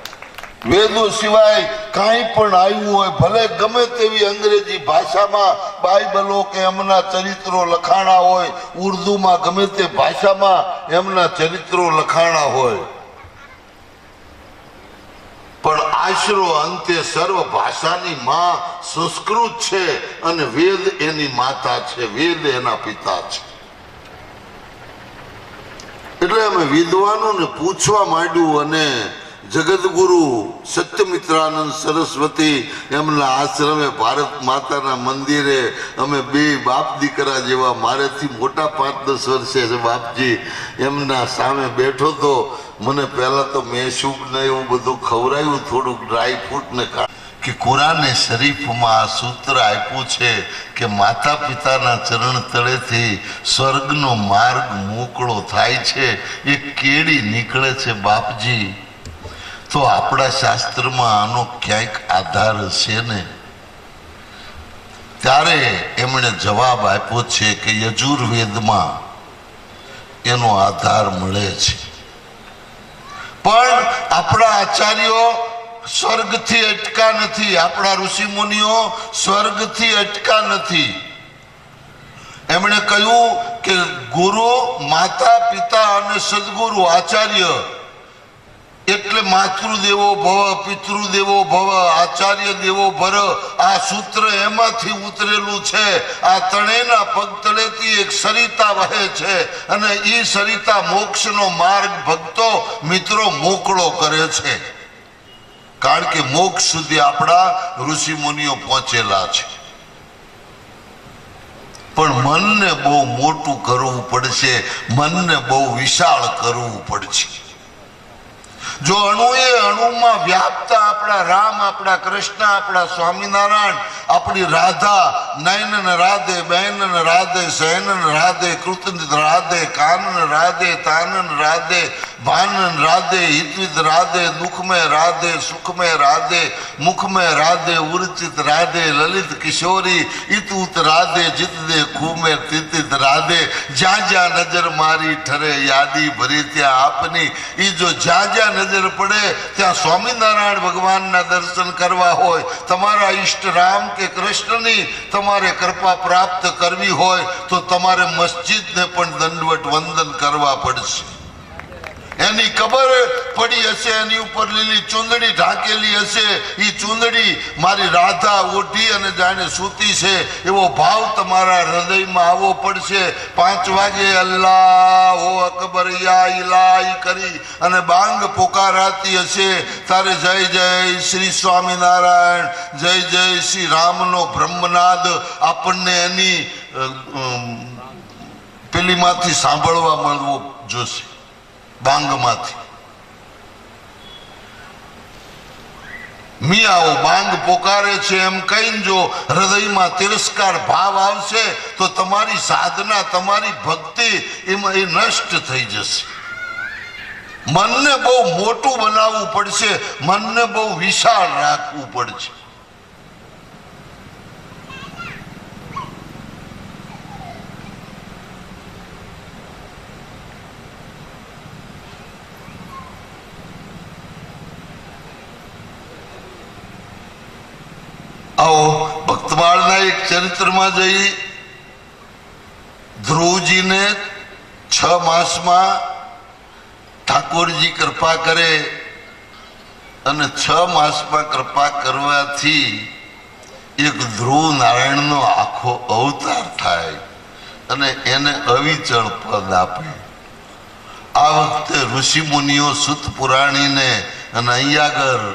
Speaker 1: વેદો સિવાય કાંઈ પણ આવ્યું હોય, ભલે ગમે તેવી અંગ્રેજી ભાષામાં બાઇબલો કે એમના ચરિત્રો લખાણા હોય, ઉર્દુમાં ગમે તે ભાષામાં એમના ચરિત્રો લખાણા હોય, પણ આશરો અંતે સર્વ ભાષાની માં સંસ્કૃત છે અને વેદ એની માતા છે, વેદ એના પિતા છે. એટલે અમે વિદ્વાનોને પૂછવા માંડ્યું અને જગતગુરુ સત્યમિત્રાનંદ સરસ્વતી એમના આશ્રમે ભારત માતાના મંદિરે અમે બે બાપ દીકરા જેવા, મારેથી મોટા 5-10 વર્ષે છે બાપજી, એમના સામે બેઠો તો મને પહેલા તો મેસૂબ ને એવું બધું ખવડાવ્યું, થોડુંક ડ્રાય ફ્રૂટ ને કે કુરાને શરીફમાં આ સૂત્ર આપ્યું છે કે માતા પિતાના ચરણ તળેથી સ્વર્ગનો માર્ગ મોકળો થાય છે, એ કેડી નીકળે છે બાપજી. તો આપણા શાસ્ત્રમાં આનો ક્યાંક આધાર છે ને? ત્યારે એમણે જવાબ આપ્યો છે કે યજુર્વેદમાં એનો આધાર મળે છે. પણ આપણા આચાર્યો સ્વર્ગથી અટકા નથી, આપણા ઋષિ મુનિઓ સ્વર્ગથી અટકા નથી. એમણે કહ્યું કે ગુરુ, માતા પિતા અને સદગુરુ આચાર્ય એટલે માતૃદેવો ભવ, પિતૃદેવો ભવ, આચાર્ય દેવો ભર. આ સૂત્ર એમાંથી ઉતરેલું છે. આ ત્રણેયના પગ તળેથી એક સરિતા વહે છે અને એ સરિતા મોક્ષનો માર્ગ ભક્તો મિત્રો મોકળો કરે છે. કારણ કે મોક્ષ સુધી આપણા ઋષિ મુનિઓ પહોંચેલા છે. પણ મનને બહુ મોટું કરવું પડશે, મનને બહુ વિશાળ કરવું પડશે. જો અણુએ અણુમાં વ્યાપતા આપણા રામ, આપણા કૃષ્ણ, આપણા સ્વામિનારાયણ, આપણી રાધા, નયનન રાધે, બહેનન રાધે, સહેનન રાધે, કૃતન રાધે, કાનન રાધે, તાનન રાધે, ભાનન રાધે, હિતવિદ રાધે, દુઃખમય રાધે, સુખમય રાધે, મુખમય રાધે, ઉર્ચિત રાધે, લલિત કિશોરી, ઇતુત રાધે, જીતદે ખૂમે તિતિત રાધે. જ્યાં જ્યાં નજર મારી ઠરે યાદી ભરી ત્યાં આપની. એ જો જ્યાં જ્યાં નજર પડે ત્યાં સ્વામિનારાયણ ભગવાનના દર્શન કરવા હોય, તમારા ઈષ્ટ રામ કે કૃષ્ણની તમારે કૃપા પ્રાપ્ત કરવી હોય તો તમારે મસ્જિદને પણ દંડવટ વંદન કરવા પડશે. એની કબર પડી હશે, એની ઉપર લીલી ચૂંદડી ઢાંકેલી હશે, એ ચૂંદડી મારી રાધા ઓઢી અને જાણે સૂતી છે એવો ભાવ તમારા હૃદયમાં આવવો પડશે. 5 વાગે અલ્લાહુ અકબર યા ઇલાહી કરી અને બાંગ પોકારાતી હશે તારે જય જય શ્રી સ્વામિનારાયણ, જય જય શ્રી રામનો બ્રહ્મનાદ આપણને એની પેલીમાંથી સાંભળવા મળવો જોશે, બાંગમાંથી. મિયાઓ બાંગ પોકારે છે એમ કહીને જો હૃદયમાં તિરસ્કાર ભાવ આવશે તો તમારી સાધના, તમારી ભક્તિ એમાં એ નષ્ટ થઈ જશે. મનને બહુ મોટું બનાવવું પડશે, મનને બહુ વિશાળ રાખવું પડશે. આવો ભક્તમાળના એક ચરિત્રમાં જઈ ધ્રુવજીને 6 માસમાં ઠાકોરજી કૃપા કરે અને 6 માસમાં કૃપા કરવાથી એક ધ્રુવ નારાયણનો આખો અવતાર થાય અને એને અવિચળ પદ આપે. આ વખતે ઋષિ મુનિઓ સુત પુરાણીને અને અહીંયા આગળ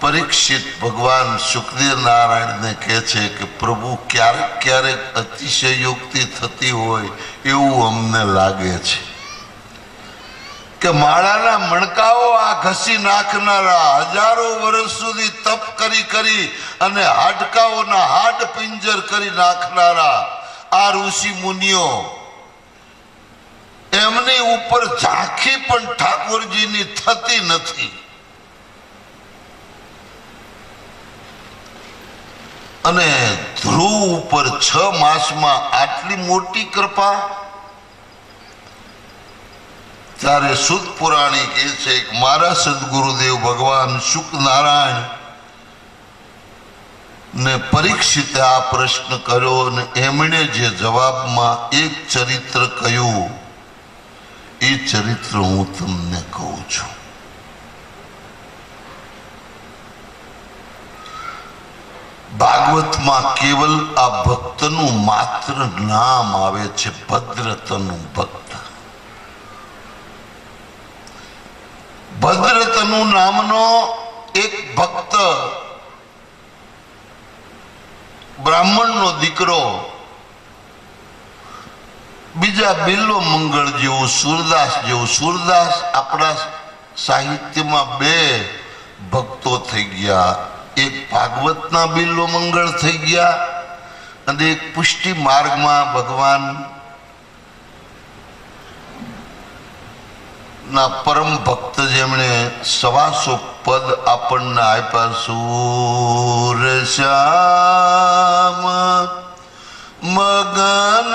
Speaker 1: પરીક્ષિત ભગવાન શુકદેવ નારાયણને કહે છે કે પ્રભુ ક્યારેક ક્યારેક અતિશયોક્તિ થતી હોય એવું અમને લાગે છે કે માળાના મણકાઓ આ ઘસી નાખનારા, હજારો વર્ષ સુધી તપ કરી કરી અને હાડકાઓના હાડ પિંજર કરી નાખનારા આ ઋષિ મુનિઓ એમની ઉપર ઝાંખી પણ ઠાકોરજીની થતી નથી. અને ધ્રુવ ઉપર 6 માસમાં આટલી મોટી કૃપા. ત્યારે સુત પુરાણી કહે છે કે મારા સદગુરુદેવ ભગવાન શુકનારાયણ ને પરીક્ષિતે આ પ્રશ્ન કર્યો અને એમણે જે જવાબમાં એક ચરિત્ર કહ્યું એ ચરિત્ર હું તમને કહું છું. ભાગવતમાં કેવલ આ ભક્તનું માત્ર નામ આવે છે, ભદ્રતનુ ભક્ત. ભદ્રતનુ નામનો એક ભક્ત બ્રાહ્મણનો દીકરો બીજા બિલ્લો મંગળ જેવું, સુરદાસ જેવું. સુરદાસ આપણા સાહિત્યમાં 2 ભક્તો થઈ ગયા. એક ભાગવતના બિલ્લો મંગળ થઈ ગયા અને એક પુષ્ટિ માર્ગમાં ભગવાન ના પરમ ભક્ત જેમણે 125 પદ આપણને આપ્યા. સૂર શ્યામ મગન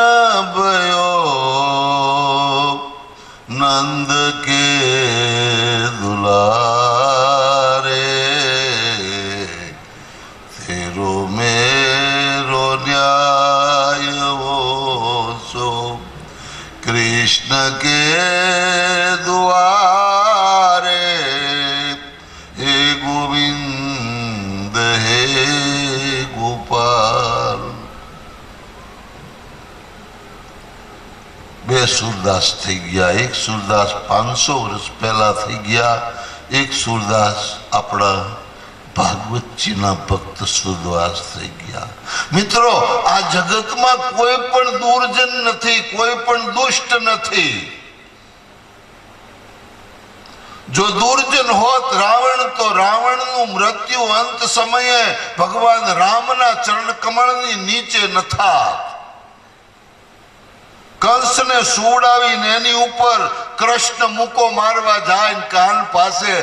Speaker 1: ભયો નંદ કે દુલારે તેરો મેરો ન્યાય વો સો કૃષ્ણ કે દ્વારે હે ગોવિંદ હે ગોપાલ. 2 સુરદાસ થઈ ગયા. એક સુરદાસ 500 વર્ષ પહેલા થઈ ગયા, એક સુરદાસ આપણા ભાગવતજીના ભક્ત સુરદાસ થઈ ગયા. મિત્રો, આ જગતમાં કોઈ પણ દુર્જન નથી, કોઈ પણ દુષ્ટ નથી. જો દુર્જન હોત રાવણ તો રાવણનું મૃત્યુ અંત સમયે ભગવાન રામના ચરણ કમળની નીચે ન થાત. કંસને સુવડાવીને એની ઉપર કૃષ્ણ મૂકો મારવા જાય, કાન પાસે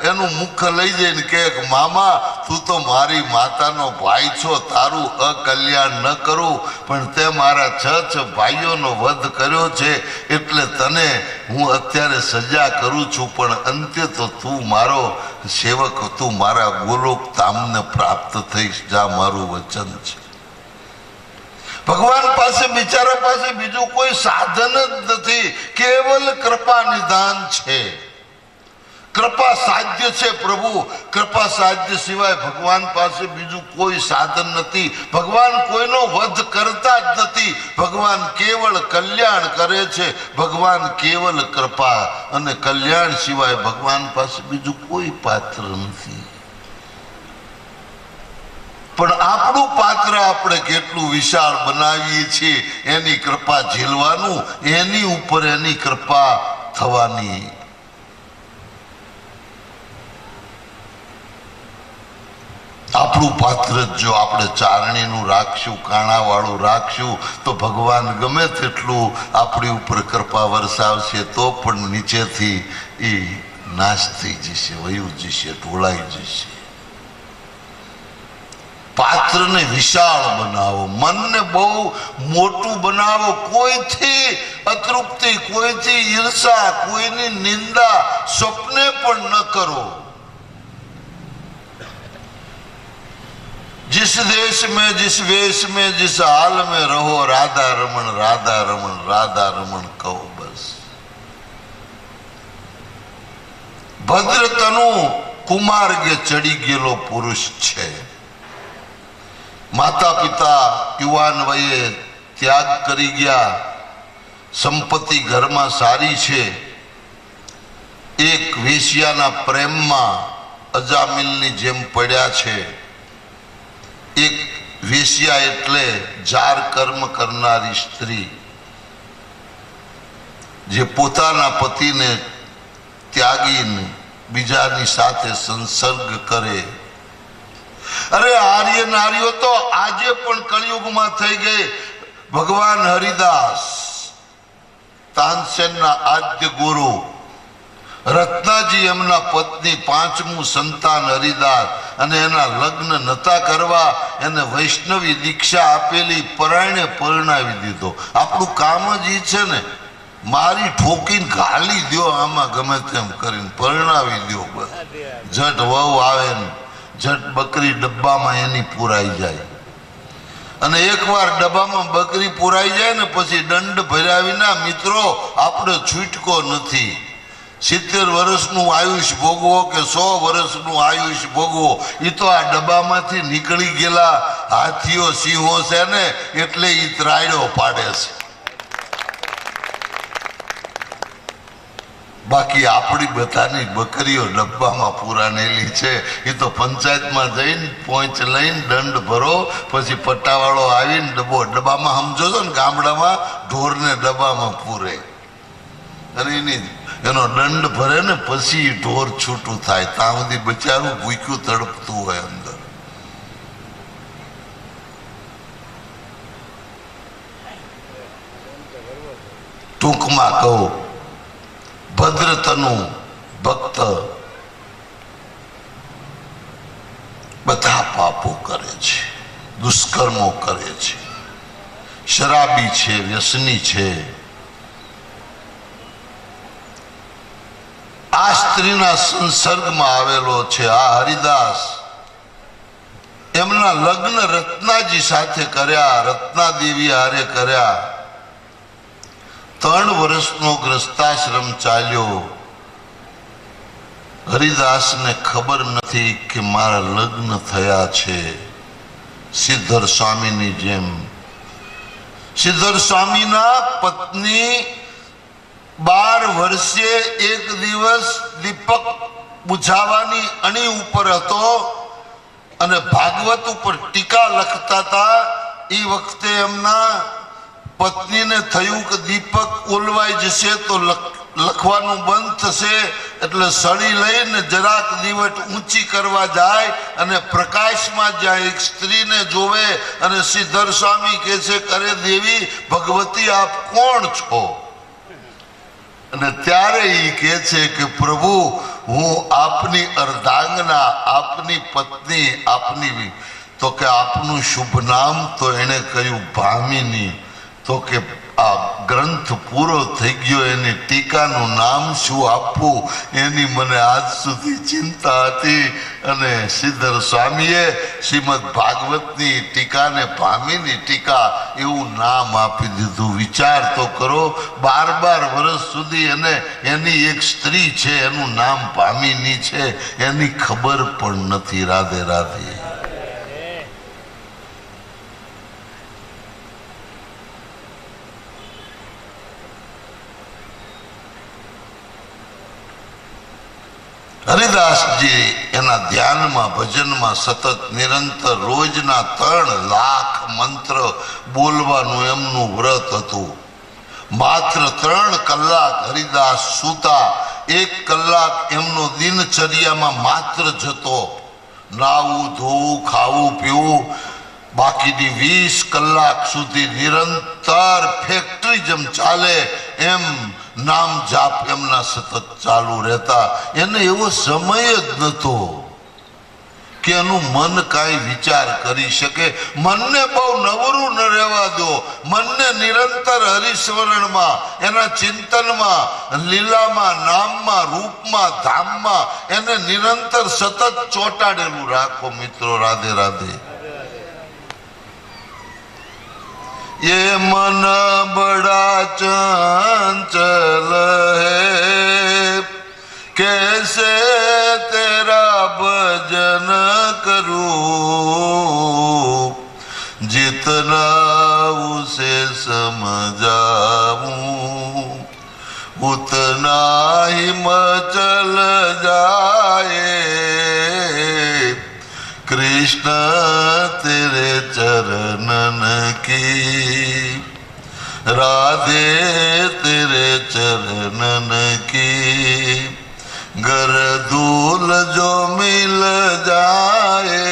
Speaker 1: એનું મુખ લઈ જઈને કે મામા તું તો મારી માતાનો ભાઈ છો, તારું અકલ્યાણ ન કરું, પણ તે મારા 6 ભાઈઓનો વધ કર્યો છે એટલે તને હું અત્યારે સજા કરું છું, પણ અંતે તો તું મારો સેવક, તું મારા ગોલોક ધામને પ્રાપ્ત થઈશ. જા, મારું વચન છે. ભગવાન પાસે, બિચારા પાસે બીજું કોઈ સાધન જ નથી, કેવલ કૃપા નિધાન છે. કૃપા સાધ્ય છે પ્રભુ. કૃપા સાધ્ય સિવાય ભગવાન પાસે બીજું કોઈ સાધન નથી. ભગવાન કોઈનો વધ કરતા જ નથી. ભગવાન કેવળ કલ્યાણ કરે છે. ભગવાન કેવલ કૃપા અને કલ્યાણ સિવાય ભગવાન પાસે બીજું કોઈ પાત્ર નથી. પણ આપણું પાત્ર આપણે કેટલું વિશાળ બનાવીએ છીએ એની કૃપા ઝીલવાનું, એની ઉપર એની કૃપા થવાની. આપણું પાત્ર જો આપણે ચારણીનું રાખશું, કાણાવાળું રાખશું, તો ભગવાન ગમે તેટલું આપણી ઉપર કૃપા વરસાવશે તો પણ નીચેથી એ નાશ થઈ જશે, વયું જશે, ઢોળાઈ જશે. પાત્રને વિશાળ બનાવો, મનને બહુ મોટું બનાવો, કોઈથી અતૃપ્તિ, કોઈથી ઈર્ષા, કોઈની નિંદા સ્વપ્ને પણ ન કરો. जिस देश में, जिस वेश में, जिस हाल में रहो, राधा रमण, राधा रमण, राधा रमण कहो बस. ભદ્રતનુ કુમાર્ગે ચડી ગયેલો પુરુષ છે. માતા પિતા યુવાન વયે ત્યાગ કરી ગયા, સંપત્તિ ઘરમાં સારી છે, એક વેશ્યાના પ્રેમમાં અજામિલની જેમ પડ્યા છે. એક વેશ્યા એટલે જાર કર્મ કરનારી સ્ત્રી, જે પોતાના પતિને ત્યાગીને બીજાની સાથે સંસર્ગ કરે. અરે આર્ય નારીઓ તો આજે પણ કળિયુગમાં થઈ ગઈ. ભગવાન હરિદાસ, તાનસેનના આદ્ય ગુરુ, રત્નાજી એમના પત્ની, પાંચમું સંતાન હરિદાસ, અને એના લગ્ન નતા કરવા, એને વૈષ્ણવી દીક્ષા આપેલી, પરાયણે પરણાવી દીધો. આપણું કામ જ ઈ છે ને, મારી ઠોકીને ઘાલી દો, આમાં ગમે તેમ કરીને પરણાવી દો. બસ જટ વહુ આવે ને જટ બકરી ડબ્બામાં એની પુરાઈ જાય. અને એકવાર ડબ્બામાં બકરી પુરાઈ જાય ને પછી દંડ ભર્યા વિના મિત્રો આપણે છૂટકો નથી. 70 વર્ષનું આયુષ ભોગવો કે 100 વર્ષનું આયુષ ભોગવો, એ તો આ ડબ્બામાંથી નીકળી ગયેલા હાથીઓ, સિંહો છે ને, એટલે એ ત્રાયડો પાડે છે. બાકી આપણી બધાની બકરીઓ ડબ્બામાં પુરાણેલી છે. એ તો પંચાયતમાં જઈને પોંચ લઈને દંડ ભરો, પછી પટ્ટાવાળો આવીને ડબ્બામાં સમજો છો ને, ગામડામાં ઢોરને ડબ્બામાં પૂરે અને એનો દંડ ભરે ને પછી ઢોર છૂટું થાય. ત્યાં સુધી બચારું ભૂખ્યું તડપતું હોય અંદર. ટૂંકમાં કહું, ભદ્રતનુ ભક્ત બધા પાપો કરે છે, દુષ્કર્મો કરે છે, શરાબી છે, વ્યસની છે. આ સ્ત્રીના સંસર્ગમાં આવેલો છે. આ હરિદાસ એમના લગ્ન રત્નાજી સાથે કર્યા, રત્નાદેવી હારે કર્યા. 3 વર્ષનો ગ્રસ્તાશ્રમ ચાલ્યો. હરિદાસને ખબર નથી કે મારા લગ્ન થયા છે. સિદ્ધર સ્વામીની જેમ સિદ્ધર સ્વામીના પત્ની 12 વર્ષે એક દિવસ દીપક બુઝાવવાની અણી ઉપર હતો અને ભાગવત ઉપર ટીકા લખતા હતા. એ વખતે એમના પત્નીને થયું કે દીપક ઓલવાઈ જશે તો લખવાનું બંધ થશે, એટલે સળી લઈને જરાક દીવટ ઊંચી કરવા જાય અને પ્રકાશમાં જાય. એક સ્ત્રીને જોવે અને સિદ્ધર સ્વામી કહે છે, કરે દેવી ભગવતી આપ કોણ છો? અને ત્યારે એ કહે છે કે પ્રભુ, હું આપની અર્ધાંગના, આપની પત્ની, આપની. તો કે આપનું શુભ નામ? તો એને કહ્યું ભામિની. તો કે આ ગ્રંથ પૂરો થઈ ગયો, એની ટીકાનું નામ શું આપવું એની મને આજ સુધી ચિંતા હતી. અને સિદ્ધર સ્વામીએ શ્રીમદ ભાગવતની ટીકાને ભામિની ટીકા એવું નામ આપી દીધું. વિચાર તો કરો, 12 વર્ષ સુધી એને એની એક સ્ત્રી છે, એનું નામ ભામિની છે, એની ખબર પણ નથી. રાધે રાધે. હરિદાસજી એના ધ્યાનમાં, ભજનમાં સતત નિરંતર રોજના 3 લાખ મંત્ર બોલવાનું એમનું વ્રત હતું. માત્ર 3 કલાક હરિદાસ સૂતા, 1 કલાક એમનો દિનચર્યામાં માત્ર જતો. નાવું ધોવું ખાવું પીવું બાકીની 20 કલાક સુધી નિરંતર ફેક્ટરી જેમ ચાલે એમ નામ જાપ એમના સતત ચાલુ રહેતા. એને એવો સમય જ નહોતો કે એનું મન કાંઈ વિચાર કરી શકે. મનને બહુ નવરું ન રહેવા દો. મનને નિરંતર હરિસ્મરણમાં, એના ચિંતનમાં, લીલામાં, નામમાં, રૂપમાં, ધામમાં એને નિરંતર સતત ચોંટાડેલું રાખો મિત્રો. રાધે રાધે. ये मन बड़ा चंचल है, कैसे तेरा भजन करूं, जितना उसे समझाऊं उतना ही मचल जाए. कृष्ण तेरे चरणन की, राधे तेरे चरणन की, घर धूल जो मिल जाए,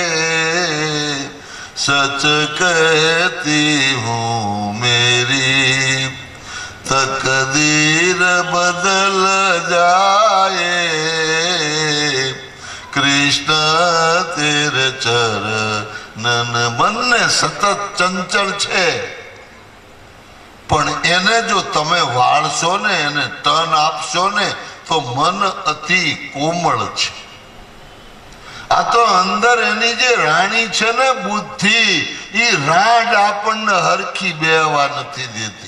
Speaker 1: सच कहती हूँ मेरी तकदीर बदल जाए. કૃષ્ણ તેરે ચરણન. મનને સતત ચંચળ છે, પણ એને જો તમે વાળશો ને, એને ટન આપશો ને, તો મન અતિ કોમળ છે. આ તો અંદર એની જે રાણી છે ને બુદ્ધિ, એ રાડ આપણને હરખી બેહવા નથી દેતી.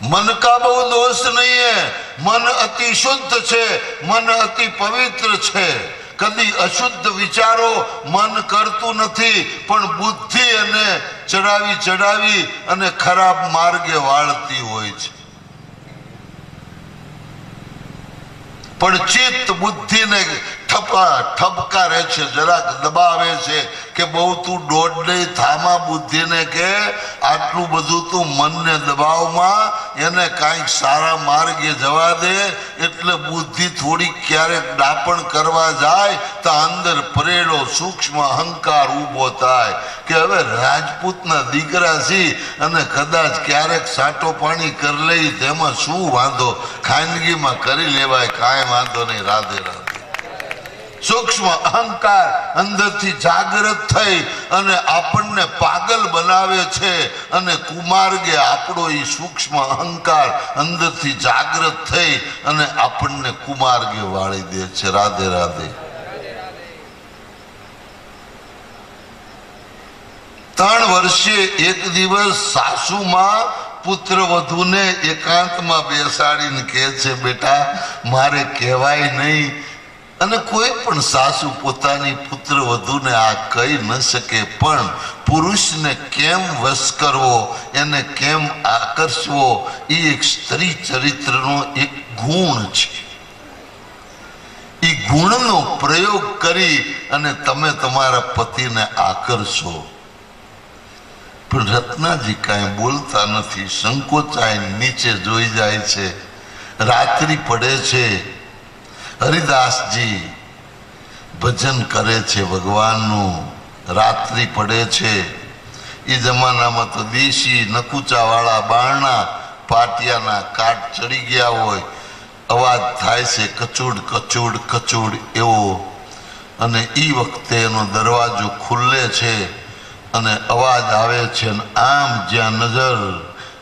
Speaker 1: मन का बहु दोष नहीं है. मन अति शुद्ध છે, મન અતિ પવિત્ર છે. કદી અશુદ્ધ વિચારો મન કરતું નથી, પણ બુદ્ધિ એને ચડાવી ચડાવી અને ખરાબ માર્ગે વાળતી હોય છે. પણ ચિત્ત બુદ્ધિને ઠપકારે છે, જરાક દબાવે છે કે બહુ તું દોડ નહીં. થામા બુદ્ધિને કે આટલું બધું તું મનને દબાવમાં, એને કાંઈક સારા માર્ગે જવા દે. એટલે બુદ્ધિ થોડીક ક્યારેક ડાપણ કરવા જાય તો અંદર પરેડો સૂક્ષ્મ અહંકાર ઊભો થાય કે હવે રાજપૂતના દીકરા છી અને કદાચ ક્યારેક સાટો પાણી કરી લઈ તેમાં શું વાંધો, ખાનગીમાં કરી લેવાય, કાંઈ વાંધો નહીં. રાધે રાધે. સૂક્ષ્મ અહંકાર અંદરથી જાગૃત થઈ અને આપણને પાગલ બનાવે છે, અને કુમાર્ગે આપણો એ સૂક્ષ્મ અહંકાર અંદરથી જાગૃત થઈ અને આપણને કુમાર્ગે વાળી દે છે. રાધે રાધે. 3 વર્ષે એક દિવસ સાસુમાં પુત્ર વધુને એકાંતમાં બેસાડીને કહે છે, બેટા મારે કહેવાય નહીં. અને કોઈ પણ સાસુ પોતાની પુત્ર વધુને આ કહી ન શકે, પણ પુરુષને કેમ વશ કરવો, એને કેમ આકર્ષવો, એ એક સ્ત્રી ચરિત્રનો એક ગુણ છે. એ ગુણનો પ્રયોગ કરી અને તમે તમારા પતિને આકર્ષો. પણ રત્નાજી કાંઈ બોલતા નથી, સંકોચાય નીચે જોઈ જાય છે. રાત્રિ પડે છે, હરિદાસજી ભજન કરે છે ભગવાનનું. રાત્રિ પડે છે. એ જમાનામાં તો દેશી નકુચાવાળા બારણા પાટિયાના કાટ ચડી ગયા હોય, અવાજ થાય છે કચૂડ કચૂડ કચૂડ એવો. અને એ વખતે એનો દરવાજો ખુલ્લે છે અને અવાજ આવે છે, અને આમ જ્યાં નજર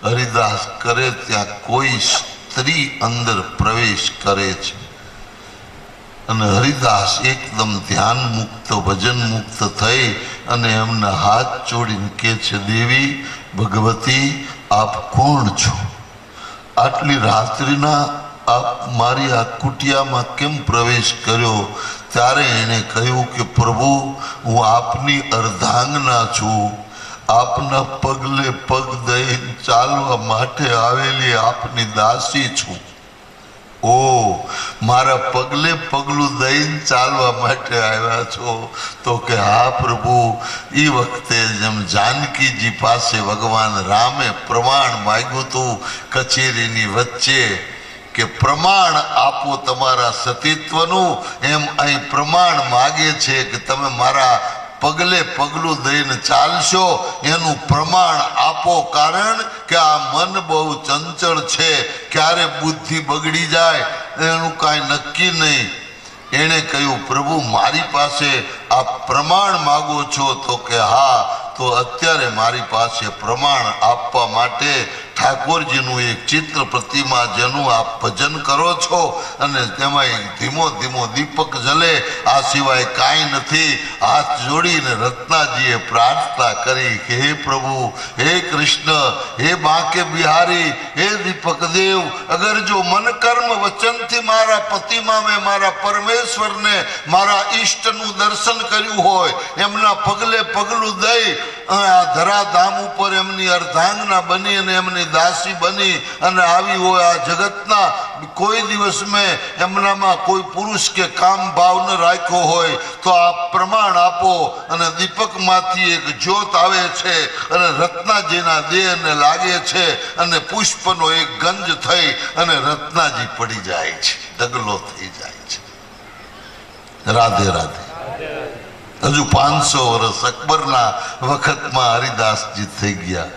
Speaker 1: હરિદાસ કરે ત્યાં કોઈ સ્ત્રી અંદર પ્રવેશ કરે છે. અને હરિદાસ એકદમ ધ્યાન મુક્ત, ભજન મુક્ત થઈ અને એમના હાથ જોડીને કહે છે, દેવી ભગવતી આપ કોણ છો? આટલી રાત્રિના આપ મારી આ કુટિયામાં કેમ પ્રવેશ કર્યો? ત્યારે એણે કહ્યું કે પ્રભુ હું આપની અર્ધાંગના છું, આપના પગલે પગ દઈ ચાલવા માટે આવેલી આપની દાસી છું. ઓ મારા પગલે પગલું દઈને ચાલવા માટે આવ્યા છો? તો કે હા પ્રભુ. એ વખતે જેમ જાનકીજી પાસે ભગવાન રામે પ્રમાણ માંગ્યું હતું કચેરીની વચ્ચે કે પ્રમાણ આપો તમારા સતીત્વનું, એમ અહીં પ્રમાણ માગે છે કે તમે મારા પગલે પગલું દઈને ચાલશો એનું પ્રમાણ આપો. કારણ કે આ મન બહુ ચંચળ છે, ક્યારે બુદ્ધિ બગડી જાય એનું કાંઈ નક્કી નહીં. એણે કહ્યું, પ્રભુ મારી પાસે આ પ્રમાણ માગો છો? તો કે હા. તો અત્યારે મારી પાસે પ્રમાણ આપવા માટે ઠાકોરજીનું એક ચિત્ર પ્રતિમા જેનું આપ ભજન કરો છો અને તેમાં ધીમો ધીમો દીપક જલે, આ સિવાય કાંઈ નથી. હાથ જોડીને રત્નાજીએ પ્રાર્થના કરી કે હે પ્રભુ, હે કૃષ્ણ, હે બાંકે બિહારી, હે દીપક દેવ, અગર જો મન કર્મ વચનથી મારા પતિમાં મેં મારા પરમેશ્વરને મારા ઈષ્ટનું દર્શન કર્યું હોય, એમના પગલે પગલું દઈ આ ધરાધામ ઉપર એમની અર્ધાંગના બની અને એમની દાસી બની અને આવી હોય, આ જગતના કોઈ દિવસ મેં એમનામાં કોઈ પુરુષ કે કામ ભાવ ન રાખ્યો હોય, તો આ પ્રમાણ આપો. અને દીપકમાંથી એક જ્યોત આવે છે અને રત્નાજીના દેહને લાગે છે અને પુષ્પનો એક ગંજ થઈ અને રત્નાજી પડી જાય છે, ઢગલો થઈ જાય છે. રાધે રાધે. હજુ 500 વર્ષ અકબરના વખતમાં હરિદાસજી થઈ ગયા.